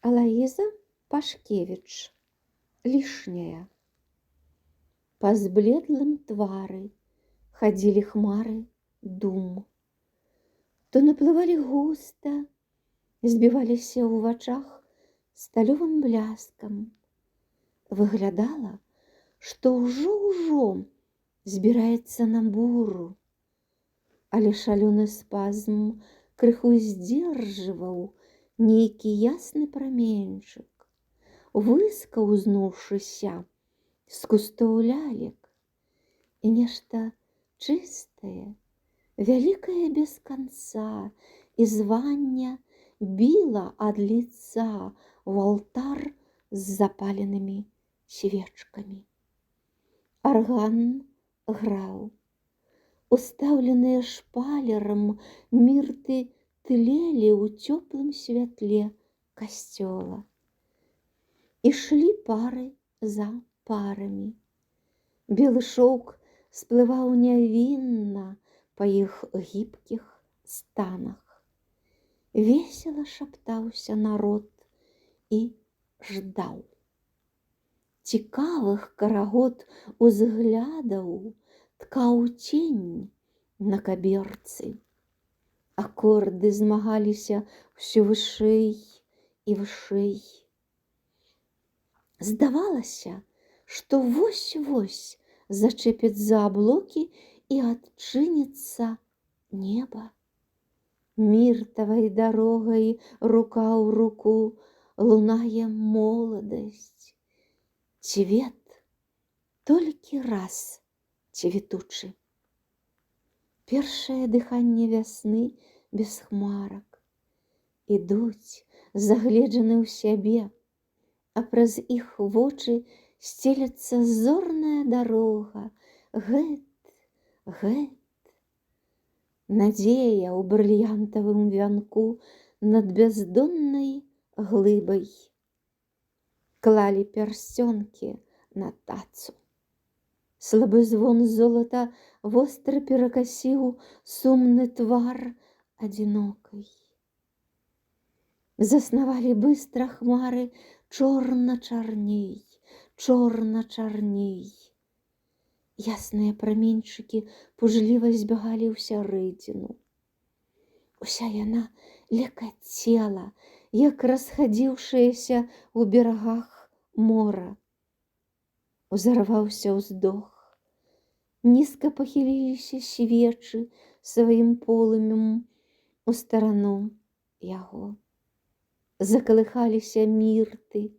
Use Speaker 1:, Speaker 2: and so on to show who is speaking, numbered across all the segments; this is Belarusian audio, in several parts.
Speaker 1: Алаиза Пашкевич. Лишняя. По сбледлым твары ходили хмары дум. То наплывали густо, збиваліся ў вачах сталёвым бляскам. Выглядала, што ўжо збіраецца на буру, але шалёны спазм крыху здзержваў нейкі ясны праменьчык, выскаўзнуўшыся з кустоў лялек, і нешта чыстае, вялікае без канца і звання біла ад лица ў алтар з запаленымі свечкамі. Арган граў. Устаўленыя шпалерам мірты тлелі ў цёплым святле касцёла. Ішлі пары за парамі. Белы шоўк сплываў нявінна па іх гібкіх станах. Весела шаптаўся народ і ждаў. Цікавых карагод узглядаў ткаў цень на каберцы. Акорды змагаліся ўсё вышэй і вышэй. Здавалася, што вось-вось зачэпяць за аблокі і адчыніцца неба. Міртавай дарогай рука ў руку лунае моладасць. Цвет толькі раз цвітучы. Першае дыханне вясны без хмарак. Ідуць, загледжаны ў сябе, а праз іх вочы сцелецца зорная дарога. Гэт. Надзея ў брыльянтавым вянку над бяздоннай глыбай. Клалі пярсцёнкі на тацу. Слабы звон золата востра перакасіў сумны твар адзінокай. Заснавалі быстра хмары чорна-чарней. Ясныя праменьчыкі пужліва збягалі ў сярэдзіну. Уся яна лекацела, як расхадзіўшаяся ў берагах мора. Узарваўся ўздох. Нізка пахіліліся свечы сваім полымем у старану яго. Закалыхаліся мірты.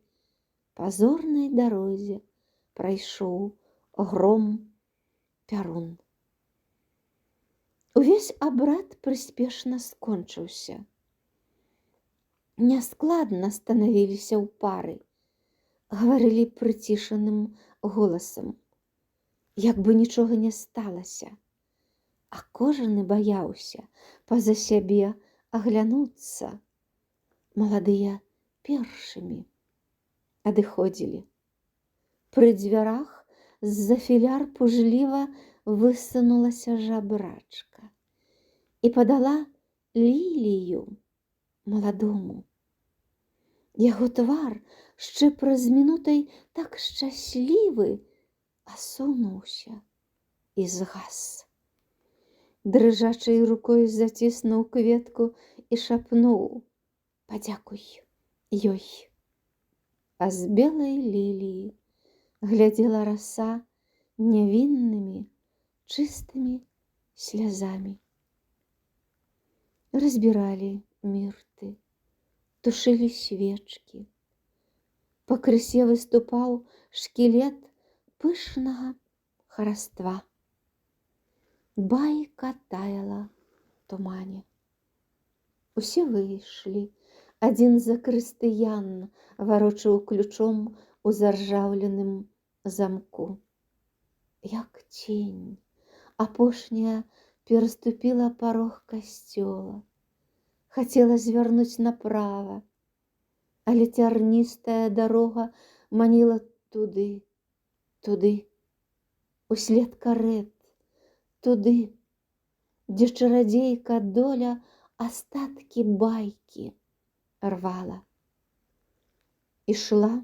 Speaker 1: Па зорнай дарозе прайшоў гром пярун. Увесь абрад прыспешна скончыўся. Няскладна станавіліся ў пары, гаварылі прыцішаным голасам, як бы нічога не сталася, а кожны баяўся па-за сябе аглянуцца. Маладыя першымі адыходзілі. Пры дзвярах з-за філяр пужліва высунулася жабрачка і падала лілію маладому. Яго твар шчэ праз мінутай так шчаслівы асунуўся і згас. Дрыжачай рукой заціснуў кветку і шапнуў: «Падзякуй ёй». А з белай ліліі глядзела раса нявіннымі, чыстымі слязамі. Разбіралі мірты, тушылі свечкі. Пакрысе выступаў шкілет пышнага хараства. Байка таяла ў тумане. Усе выйшлі. Адзін закрыстыян варочаў ключом у заржаўленым замку. Як цень, апошняя пераступіла парог касцёла. Хацела звярнуць направа, але цярністая дарога маніла туды, услед карэт, туды, дзе чарадзейка доля астаткі байкі рвала. Ішла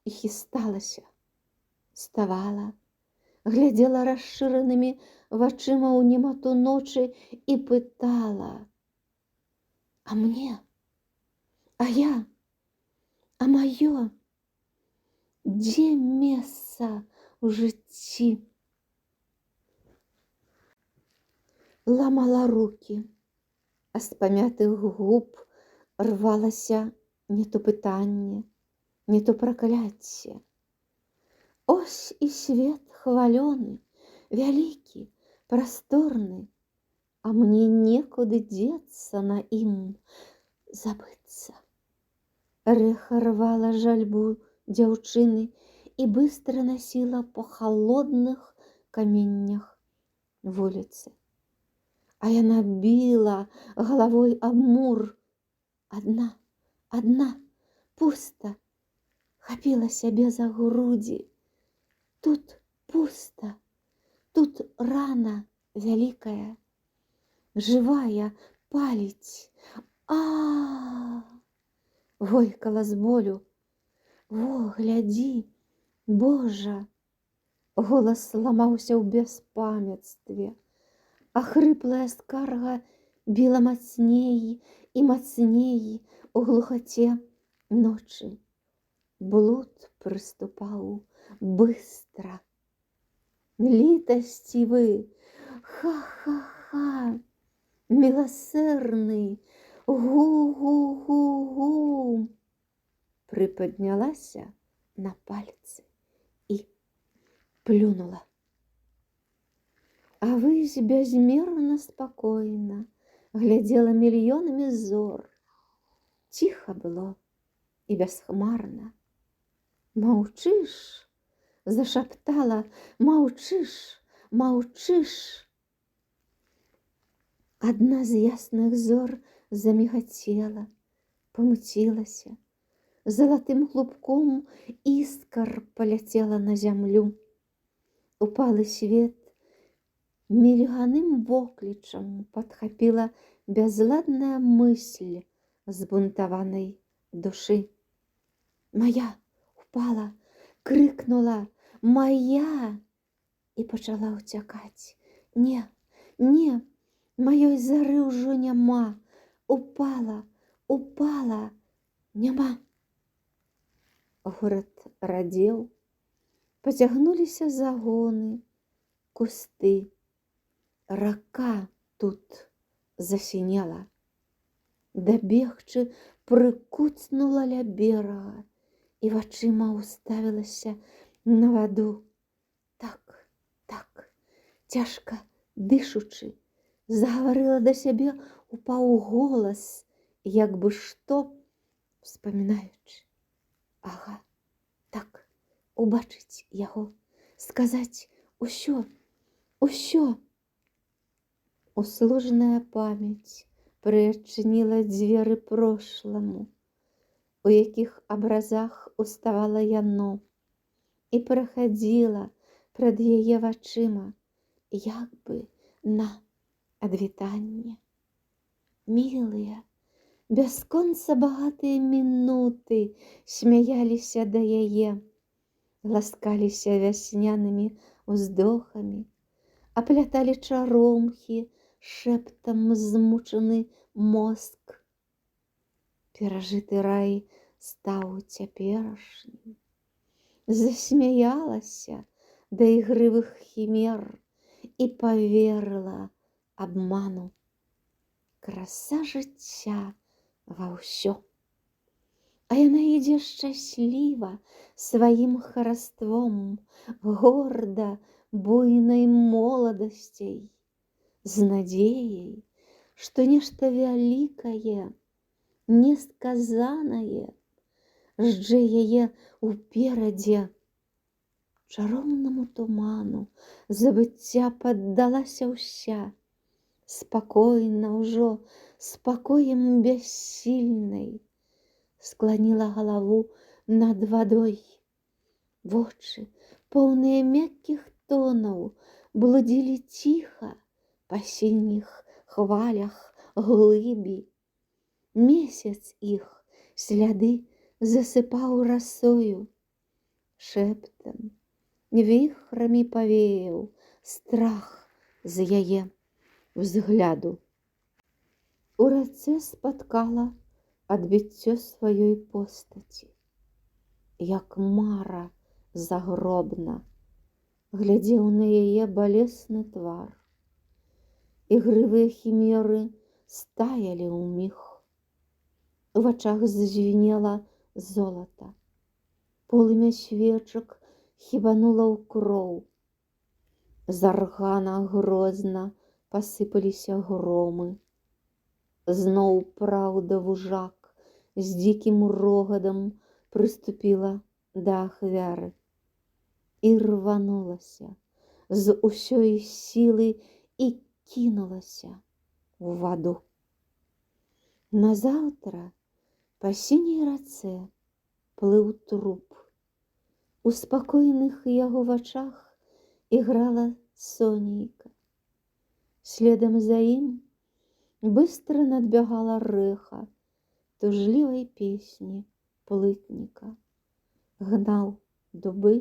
Speaker 1: і хісталася, ставала, глядзела расшыранымі вачыма ў немату ночы і пытала: а мне, а я, а маё, дзе месца ў жыцці? Ламала рукі, а з памятых губ рвалася не то пытанне, не то пракляцце. Ось і свет хвалёны, вялікі, прасторны, а мне некуды дзецца на ім, забыцца. Рэха рвала жальбу дзяўчыны і быстра насіла па халодных каменнях вуліцы. А яна біла галавой аб мур. Адна, пуста, хапіла сябе за грудзі. Тут пуста, тут рана вялікая, жывая, паліць. Войкала з болю. Во, глядзі, Божа! Голас ламаўся ў бяспамятстве, а хрыплая скарга біла мацней і мацней у глухаце ночы. Блуд прыступаў быстро. Літасцівы, ха-ха-ха, міласэрны, гу-гу-гу-гу. Приподнялася на пальцы и плюнула. А высь безмерно спокойно глядела мільёнамі зор. Тихо было и бесхмарно. «Маўчыш?» – зашаптала. «Маўчыш, маўчыш!» Одна з ясных зор замігацела, помутилася. Золотым клубком искр полетела на землю. Упалый свет мільганым воклічам подхапила безладная мысль збунтаванай души. «Моя!» упала, крикнула «Моя!» и пачала уцякаць. «Не, не, маёй зары ўжо няма, упала, няма». Горад радзеў, поцягнуліся загоны, кусты. Рака тут засінела. Дабегчы прыкуцнула ля берага і вачыма уставілася на ваду. Так, цяжка дышучы, загаварыла да сябе упаўголас, як бы што успамінаючы. Ага, так, убачыць яго, сказаць усё. Услужная памяць прыадчыніла дзверы прошламу, у якіх абразах уставала яно, і прахадзіла прад яе вачыма, як бы на адвітанне. Мілыя, бясконца багатыя мінуты смяяліся да яе, ласкаліся вяснянымі ўздохамі, апляталі чаромхі шэптам змучаны мозг. Перажыты рай стаў цяперашнім. Засмяялася да ігрывых хімер і паверыла абману. Краса жыцця ва ўсё. А яна ідзе шчасліва сваім хараством, горда буйнай моладасцей, з надзеяй, што нешта вялікае, несказанае ждзе яе ўперадзе. Чароўнаму туману забыцця паддалася ўся, спакойна ўжо, спакоем бяссільнай, скланіла галаву над вадой. Вочы, поўныя мяккіх тонаў, блудзілі ціха па сініх хвалях глыбі. Месяц іх сляды засыпаў расою, шэптам, віхрамі павеяў страх з яе взгляду. У рацэ спаткала адбіццё сваёй постаці, як мара загробна глядзеў на яе балесны твар. Ігрывыя хімеры стаялі ўміг. У вачах зазвінела золата. Полымя свечак хібанула ў кроў. З аргана грозна пасыпаліся громы. Зноў праўда вужак з дзікім рогадам прыступіла да ахвяры і рванулася з усёй сілы і кінулася ў ваду. Назаўтра па сіняй рацэ плыў труп. У спакойных яго вачах іграла сонейка. Следам за ім быстро надбягала рэха тужлівай песні плытніка. Гнаў дубы,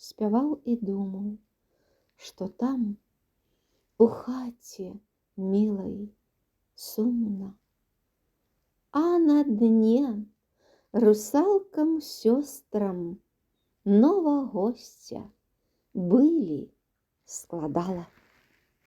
Speaker 1: спяваў і думаў, што там, у хаце мілай, сумна. А на дне русалкам сёстрам нова госця былі складала.